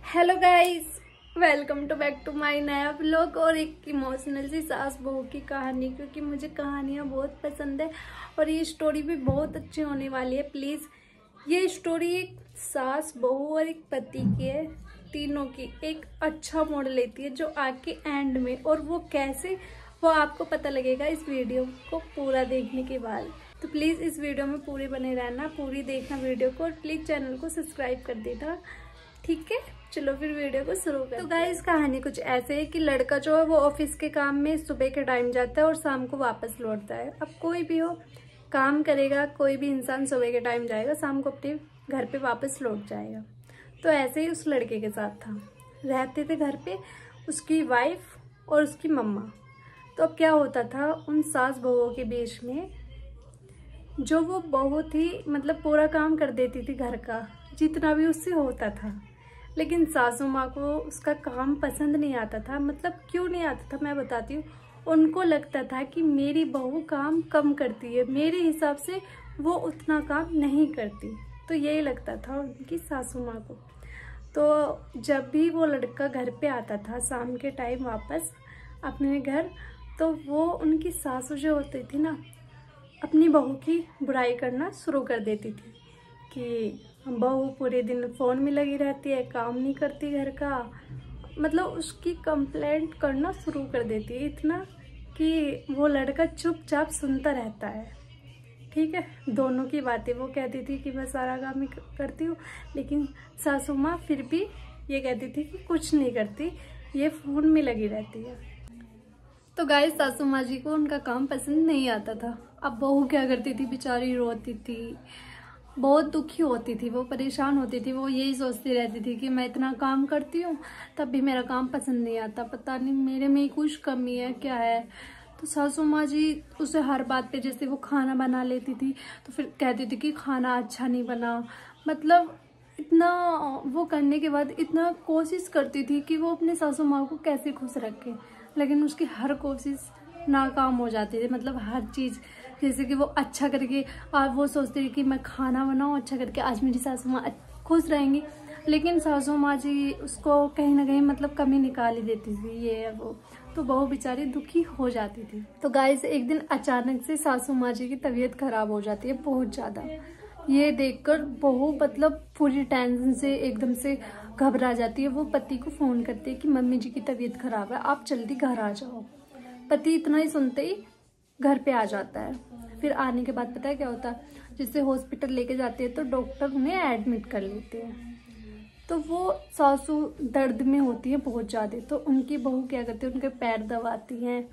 Hello guys, welcome to back to my नया vlog और एक इमोशनल सी सास बहू की कहानी, क्योंकि मुझे कहानियाँ बहुत पसंद है और ये स्टोरी भी बहुत अच्छी होने वाली है। प्लीज़, ये स्टोरी एक सास बहू और एक पति की है, तीनों की एक अच्छा मोड़ लेती है जो आके एंड में, और वो कैसे वो आपको पता लगेगा इस वीडियो को पूरा देखने के बाद। तो प्लीज़ इस वीडियो में पूरी बने रहना, पूरी देखना वीडियो को, और प्लीज़ चैनल को सब्सक्राइब कर देना, ठीक है। चलो फिर वीडियो को शुरू करते हैं। तो गाइस, कहानी कुछ ऐसे है कि लड़का जो है वो ऑफिस के काम में सुबह के टाइम जाता है और शाम को वापस लौटता है। अब कोई भी हो काम करेगा, कोई भी इंसान सुबह के टाइम जाएगा, शाम को अपने घर पे वापस लौट जाएगा। तो ऐसे ही उस लड़के के साथ था। रहते थे घर पे उसकी वाइफ और उसकी मम्मा। तो अब क्या होता था, उन सास बहुओं के बीच में जो वो बहुत ही पूरा काम कर देती थी घर का, जितना भी उससे होता था, लेकिन सासू माँ को उसका काम पसंद नहीं आता था। क्यों नहीं आता था, मैं बताती हूँ। उनको लगता था कि मेरी बहू काम कम करती है, मेरे हिसाब से वो उतना काम नहीं करती। तो यही लगता था उनकी सासू माँ को। तो जब भी वो लड़का घर पे आता था शाम के टाइम वापस अपने घर, तो वो उनकी सासू जो होती थी ना, अपनी बहू की बुराई करना शुरू कर देती थी कि बहू पूरे दिन फ़ोन में लगी रहती है, काम नहीं करती घर का। उसकी कंप्लेंट करना शुरू कर देती है, इतना कि वो लड़का चुपचाप सुनता रहता है। ठीक है, दोनों की बातें वो कहती थी कि मैं सारा काम ही करती हूँ, लेकिन सासू माँ फिर भी ये कहती थी कि कुछ नहीं करती, ये फ़ोन में लगी रहती है। तो गाइस, सासू माँ जी को उनका काम पसंद नहीं आता था। अब बहू क्या करती थी, बेचारी रोती थी, बहुत दुखी होती थी, वो परेशान होती थी। वो यही सोचती रहती थी कि मैं इतना काम करती हूँ तब भी मेरा काम पसंद नहीं आता, पता नहीं मेरे में ही कुछ कमी है, क्या है। तो सासू माँ जी उसे हर बात पे, जैसे वो खाना बना लेती थी तो फिर कहती थी कि खाना अच्छा नहीं बना। इतना वो करने के बाद इतना कोशिश करती थी कि वो अपने सासू माँ को कैसे खुश रखे, लेकिन उसकी हर कोशिश नाकाम हो जाती थी। हर चीज़, जैसे कि वो अच्छा करके, और वो सोचती थी कि मैं खाना बनाऊँ अच्छा करके, आज मेरी सासू माँ खुश रहेंगी, लेकिन सासू माँ जी उसको कहीं ना कहीं कमी निकाल ही देती थी, ये है वो। तो बहू बेचारी दुखी हो जाती थी। तो गाइस, एक दिन अचानक से सासू माँ जी की तबीयत खराब हो जाती है बहुत ज़्यादा। ये देखकर बहू पूरी टेंशन से एकदम से घबरा जाती है। वो पति को फ़ोन करती है कि मम्मी जी की तबीयत खराब है, आप जल्दी घर आ जाओ। पति इतना ही सुनते ही घर पे आ जाता है। फिर आने के बाद पता है क्या होता है, जिससे हॉस्पिटल लेके जाते हैं तो डॉक्टर उन्हें एडमिट कर लेते हैं। तो वो सासू दर्द में होती है बहुत ज़्यादा, तो उनकी बहू क्या करती है, उनके पैर दबाती हैं,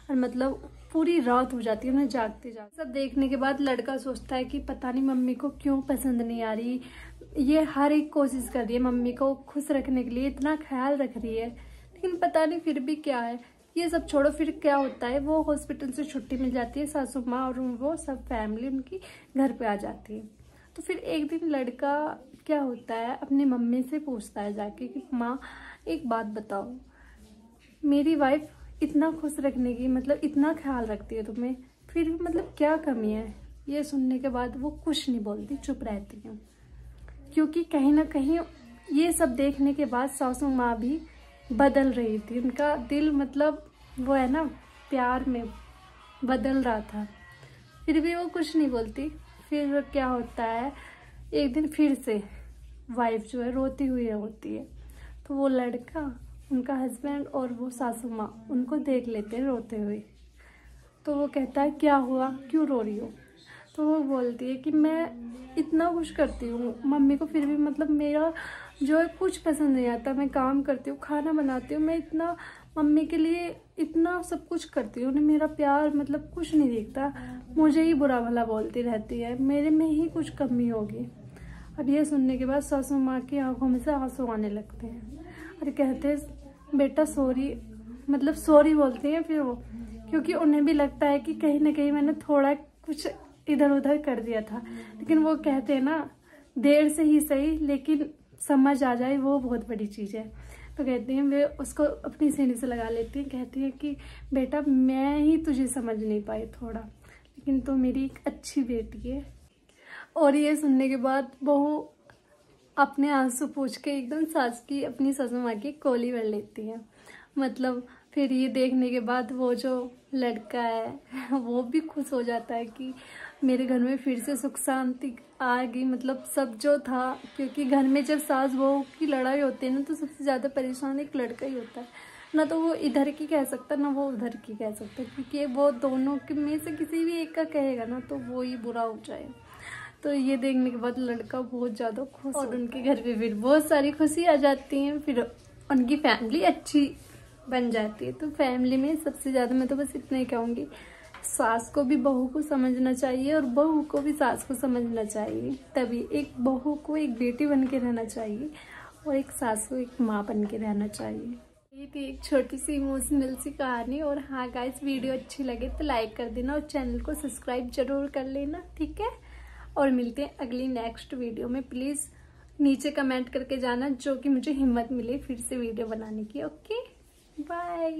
और पूरी रात हो जाती है उन्हें जागते जागते। सब देखने के बाद लड़का सोचता है कि पता नहीं मम्मी को क्यों पसंद नहीं आ रही, ये हर एक कोशिश कर रही है मम्मी को खुश रखने के लिए, इतना ख्याल रख रही है, लेकिन पता नहीं फिर भी क्या है। ये सब छोड़ो, फिर क्या होता है, वो हॉस्पिटल से छुट्टी मिल जाती है, सासू माँ और वो सब फैमिली उनकी घर पे आ जाती है। तो फिर एक दिन लड़का क्या होता है, अपनी मम्मी से पूछता है जाके कि माँ एक बात बताओ, मेरी वाइफ इतना खुश रखने की, इतना ख्याल रखती है तुम्हें, फिर भी क्या कमी है। ये सुनने के बाद वो कुछ नहीं बोलती, चुप रहती है, क्योंकि कहीं ना कहीं ये सब देखने के बाद सासू माँ भी बदल रही थी। उनका दिल वो है ना, प्यार में बदल रहा था, फिर भी वो कुछ नहीं बोलती। फिर क्या होता है, एक दिन फिर से वाइफ जो है रोती हुई होती है, तो वो लड़का, उनका हस्बैंड और वो सासू माँ उनको देख लेते हैं रोते हुए। तो वो कहता है क्या हुआ, क्यों रो रही हो। तो वो बोलती है कि मैं इतना कुछ करती हूँ मम्मी को, फिर भी मेरा जो है कुछ पसंद नहीं आता। मैं काम करती हूँ, खाना बनाती हूँ, मैं इतना मम्मी के लिए इतना सब कुछ करती हूँ, उन्हें मेरा प्यार कुछ नहीं दिखता, मुझे ही बुरा भला बोलती रहती है, मेरे में ही कुछ कमी होगी। अब ये सुनने के बाद सासू माँ की आंखों में से आंसू आने लगते हैं और कहते हैं बेटा सॉरी, सॉरी बोलती हैं फिर वो, क्योंकि उन्हें भी लगता है कि कहीं ना कहीं मैंने थोड़ा कुछ इधर उधर कर दिया था। लेकिन वो कहते हैं ना, देर से ही सही लेकिन समझ आ जाए, वो बहुत बड़ी चीज़ है। तो कहते हैं, वे उसको अपनी सीने से लगा लेती हैं, कहती है कि बेटा मैं ही तुझे समझ नहीं पाई थोड़ा, लेकिन तू मेरी एक अच्छी बेटी है। और ये सुनने के बाद बहू अपने आंसू पूछ के एकदम सास की, अपनी सासू माँ की कोली भर लेती है। मतलब फिर ये देखने के बाद वो जो लड़का है वो भी खुश हो जाता है कि मेरे घर में फिर से सुख शांति आ गई। मतलब सब जो था, क्योंकि घर में जब सास बहू की लड़ाई होती है ना तो सबसे ज़्यादा परेशान एक लड़का ही होता है ना। तो वो इधर की कह सकता ना वो उधर की कह सकता, क्योंकि वो दोनों में से किसी भी एक का कहेगा ना तो वो ही बुरा हो जाए। तो ये देखने के बाद लड़का बहुत ज़्यादा खुश और उनके घर पे फिर बहुत सारी खुशी आ जाती हैं। फिर उनकी फैमिली अच्छी बन जाती है। तो फैमिली में सबसे ज़्यादा मैं तो बस इतना ही कहूँगी, सास को भी बहू को समझना चाहिए और बहू को भी सास को समझना चाहिए। तभी एक बहू को एक बेटी बन के रहना चाहिए और एक सास को एक माँ बन के रहना चाहिए। ये थी एक छोटी सी इमोशनल सी कहानी। और हाँ गाइस, वीडियो अच्छी लगे तो लाइक कर देना और चैनल को सब्सक्राइब जरूर कर लेना, ठीक है। और मिलते हैं अगली नेक्स्ट वीडियो में। प्लीज़ नीचे कमेंट करके जाना जो कि मुझे हिम्मत मिले फिर से वीडियो बनाने की। Okay, bye.